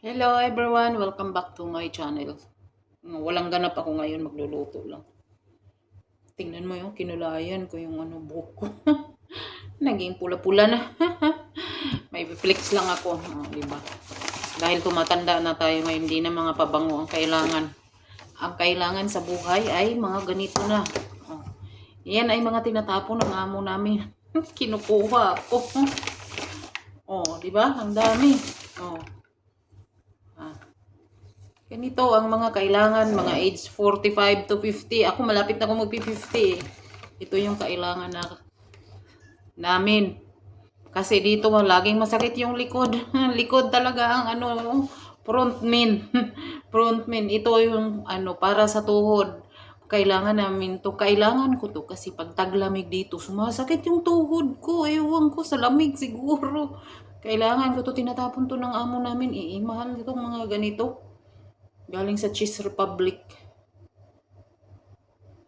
Hello everyone, welcome back to my channel. Walang ganap ako ngayon, magluluto lang. Tingnan mo yung kinulayan ko yung buhok ko. Naging pula-pula na. May flex lang ako, di ba? Dahil tumatanda na tayo ngayon, hindi na mga pabango ang kailangan. Ang kailangan sa buhay ay mga ganito na. Oh. Yan ay mga tinatapon ng amo namin. Kinukuha ako. Oh, di ba? Ang dami. Oh. Ganito ang mga kailangan, mga age 45 to 50. Ako malapit na ako magpi-50 eh. Ito yung kailangan namin. Kasi dito laging masakit yung likod. Likod talaga ang front main. Front main. Ito yung para sa tuhod. Kailangan namin to. Kailangan ko to kasi pag taglamig dito, sumasakit yung tuhod ko. Ewan ko sa lamig siguro. Kailangan ko to. Tinatapon to ng amo namin. Mahal itong mga ganito. Galing sa Cheese Republic.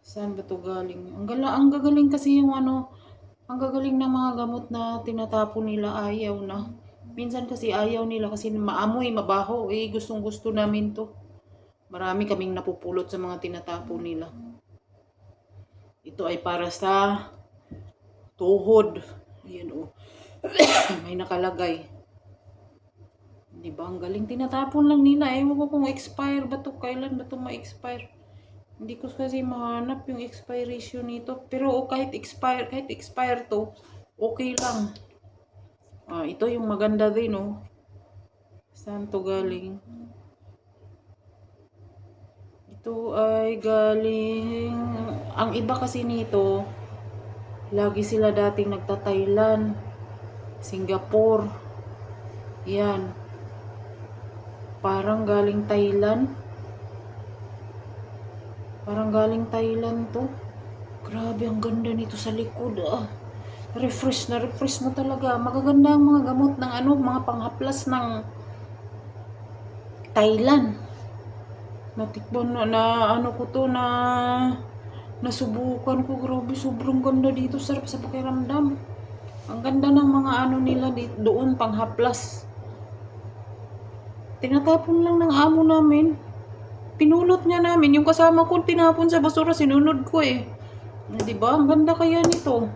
Saan ba to galing? Ang gagaling kasi yung ang gagaling ng mga gamot na tinatapon nila, ayaw na. Minsan kasi ayaw nila kasi maamoy, mabaho. Gustong gusto namin to. Marami kaming napupulot sa mga tinatapon nila. Ito ay para sa tuhod. Ayan o. May nakalagay. Diba? Ang galing tinatapon lang nila. Ewan ko kung expire ba to. Kailan ba to ma-expire? Hindi ko kasi mahanap yung expiration nito. Pero kahit expire to, okay lang. Ito yung maganda din, oh. Saan to galing? Ito ay galing... Ang iba kasi nito, lagi sila dating nagta-Thailand, Singapore. Yan. Parang galing Thailand. Parang galing Thailand to. Grabe, ang ganda nito sa likod, refresh mo talaga. Magaganda ang mga gamot ng mga panghaplas ng Thailand. Natikban na ko to na nasubukan ko. Grabe, sobrang ganda dito. Sarap sa pakiramdam. Ang ganda ng mga nila doon, panghaplas. Tinatapon lang ng amo namin. Pinulot niya namin. Yung kasama ko tinapon sa basura, sinunod ko eh. Diba? Ang ganda kaya nito.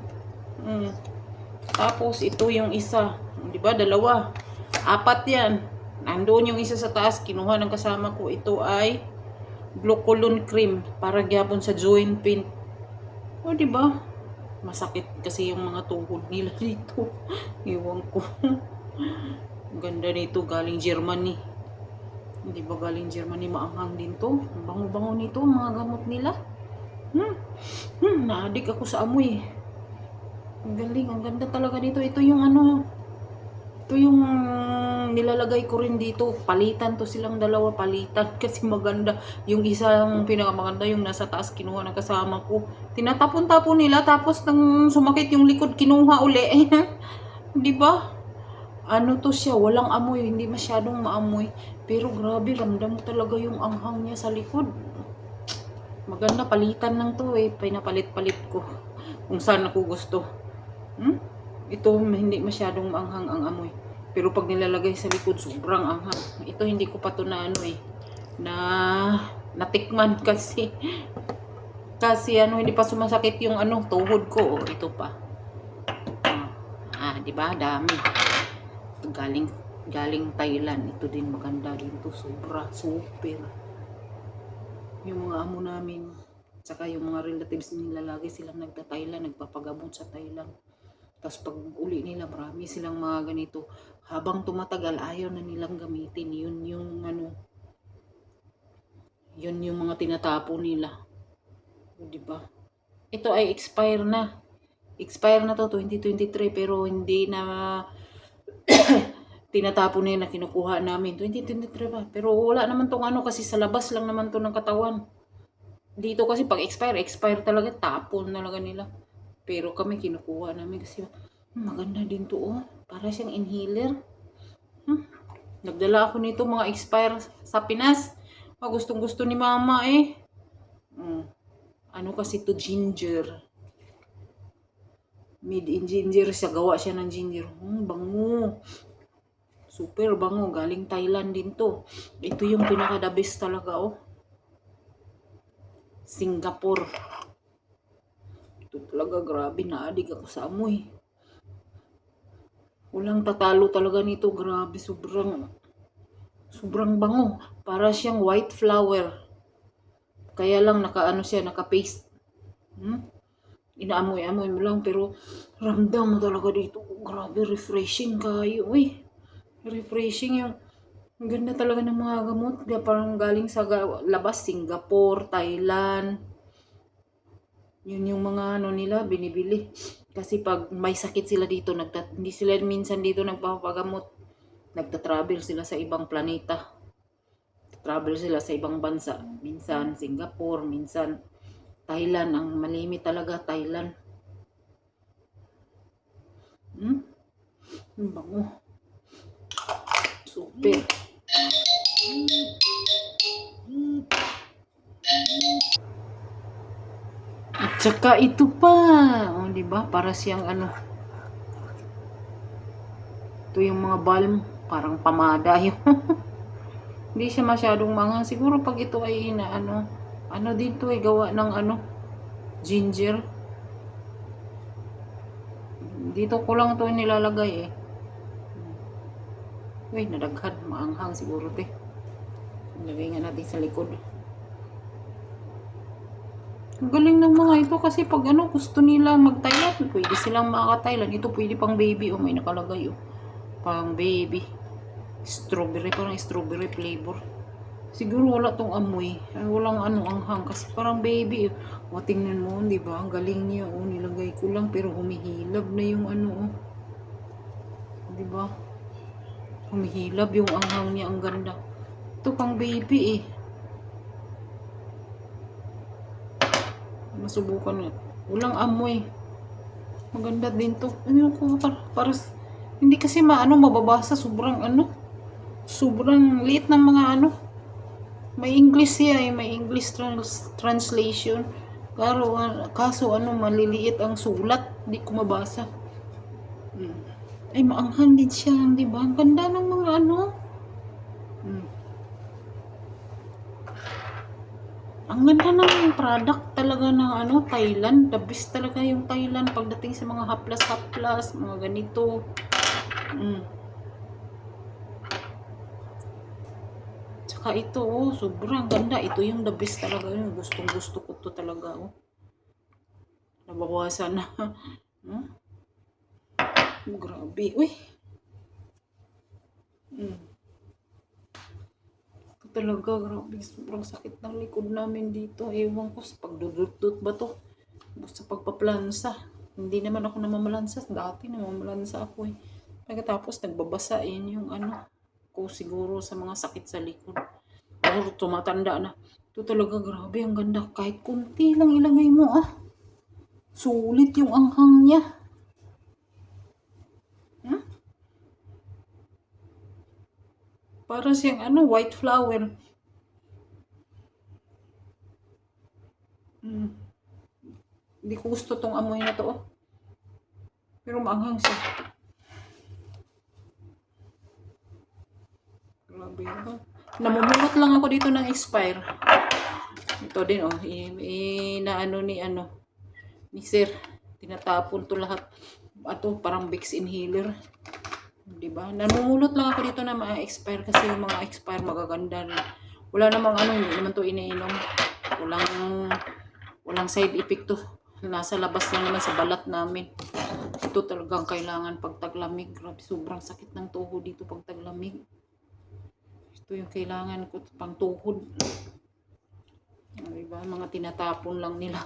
Tapos ito yung isa. Diba? Dalawa. Apat yan. Nandoon yung isa sa taas. Kinuha ng kasama ko. Ito ay glucolon cream. Para gyapon sa joint pain. Diba? Masakit kasi yung mga tuhod nila dito. Iwan ko. Ganda nito. Galing Germany. Hindi ba galing Germany? Maanghang din to. Bango-bango nito. Mga gamot nila. Naadik ako sa amoy. Ang galing, ang ganda talaga dito. Ito yung ito yung nilalagay ko rin dito. Palitan to silang dalawa, palitan kasi maganda. Yung isang pinakamaganda yung nasa taas, kinuha ng kasama ko. Tinatapon-tapon nila tapos nang sumakit yung likod, kinuha uli. Di ba? To siya, walang amoy, hindi masyadong maamoy. Pero grabe, ramdam mo talaga yung anghang niya sa likod. Maganda, palitan lang to eh. Pinapalit-palit ko kung saan ako gusto. Ito hindi masyadong maanghang ang amoy. Pero pag nilalagay sa likod, sobrang anghang. Ito hindi ko pa to na na natikman kasi hindi pa sumasakit yung tuhod ko. Ito pa. Di ba? Dami. Galing Thailand. Ito din maganda din to. Sobra, super. Yung mga amo namin, saka yung mga relatives nila, lagi silang nagta-Thailand, nagpapagamot sa Thailand. Tapos pag uli nila, marami silang mga ganito. Habang tumatagal, ayaw na nilang gamitin. Yun yung mga tinatapo nila. Diba? Ito ay expire na. Expire na to, 2023, pero hindi na tinatapon na yun na kinukuha namin. 2023 pa. Pero wala naman tong kasi sa labas lang naman to ng katawan. Dito kasi pag expire talaga, tapon talaga nila. Pero kami kinukuha namin kasi maganda din to, oh. Para siyang inhaler. Nagdala ako nito mga expire sa Pinas. Gustong gusto ni mama eh. Kasi to ginger. Made in ginger siya. Gawa siya ng ginger. Bango. Super bango. Galing Thailand din to. Ito yung pinaka-the best talaga, oh. Singapore. Ito talaga, grabe. Naadig ako sa amoy. Walang tatalo talaga nito. Grabe, sobrang bango. Para siyang white flower. Kaya lang naka-ano siya, naka-paste. Hmm? Inaamoy-amoy mo lang, pero ramdam mo talaga dito. Grabe, refreshing kayo. Uy, refreshing yung ang ganda talaga ng mga gamot. Parang galing sa labas, Singapore, Thailand. Yun yung mga ano nila, binibili. Kasi pag may sakit sila dito, hindi sila minsan dito nagpapagamot. Nagta-travel sila sa ibang planeta. Travel sila sa ibang bansa. Minsan Singapore, minsan Thailand. Ang malimit talaga, Thailand. Ang bango. Super. At saka ito pa. O, di ba? Para siyang ano. Ito yung mga balm. Parang pamada yung. Hindi siya masyadong manghang. Siguro pag ito ay ano dito ay gawa ng ginger. Dito ko lang ito nilalagay eh. Uy, nadaghan. Maanghang siguro te. Lagay nga natin sa likod. Ang galing ng mga ito kasi pag gusto nila mag-Thailand, pwede silang makaka-Thailand. Ito pwede pang baby. Oh, may nakalagay oh. Pang baby. Strawberry, parang strawberry flavor. Siguro wala tong amoy. Walang anghang kasi parang baby. O, tingnan mo, di ba? Ang galing niya. O, nilagay ko lang pero humihilab na yung di ba? Humihilab yung anghang niya. Ang ganda. Ito pang baby eh. Masubukan nga. Walang amoy. Maganda din to. Ano ko, para hindi kasi mababasa. Sobrang liit ng mga may English siya eh. May English translation. Kaso maliliit ang sulat. Hindi ko mabasa. Ay, maanghang din siya. Di ba? Ang ganda ng mga Ang ganda ng product talaga ng Thailand. The best talaga yung Thailand pagdating sa mga haplas-haplas, mga ganito. Tsaka ito, sobrang ganda. Ito yung the best talaga. Yung gustong-gusto ko to talaga, Nabawasan na. Grabe. Uy. Talaga, grabe, sobrang sakit ng likod namin dito. Ewan ko sa pagdudut ba to? Sa pagpaplansa. Hindi naman ako namamalansa. Dati namamalansa ako eh. Pagkatapos nagbabasa, yun yung ko siguro sa mga sakit sa likod. Pero tumatanda na. Ito talaga, grabe, ang ganda. Kahit kunti lang ilagay mo Sulit yung anghang niya. Para siyang white flower. Hindi ko gusto tong amoy na to. Pero maanghang siya. Grabe ba? Namumulot lang ako dito ng expire. Ito din ni Sir. Tinatapon to lahat. Parang Vicks inhaler. Diba? Namumulot lang ako dito na ma-expire kasi yung mga expire magaganda rin. Wala namang hindi naman to iniinom. Walang side effect to. Nasa labas lang naman sa balat namin. Ito talagang kailangan pag taglamig. Grabe, sobrang sakit ng tuhod dito pag taglamig. Ito yung kailangan ko pang tuhod. Diba? Mga tinatapon lang nila.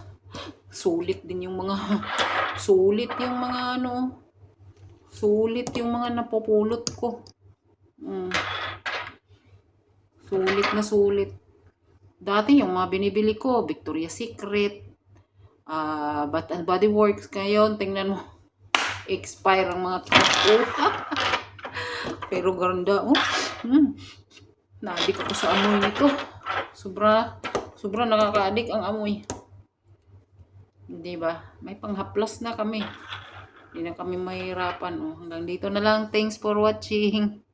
Sulit yung mga napupulot ko. Sulit na sulit. Dati yung mga binibili ko, Victoria's Secret, Bath and Body Works, ngayon, tingnan mo, expire ang mga tapo. Pero ganda, Naadik ako sa amoy nito. Sobra nakaka-addict ang amoy. Hindi ba? May panghaplas na kami. Hindi na kami mahirapan. Hanggang dito na lang. Thanks for watching.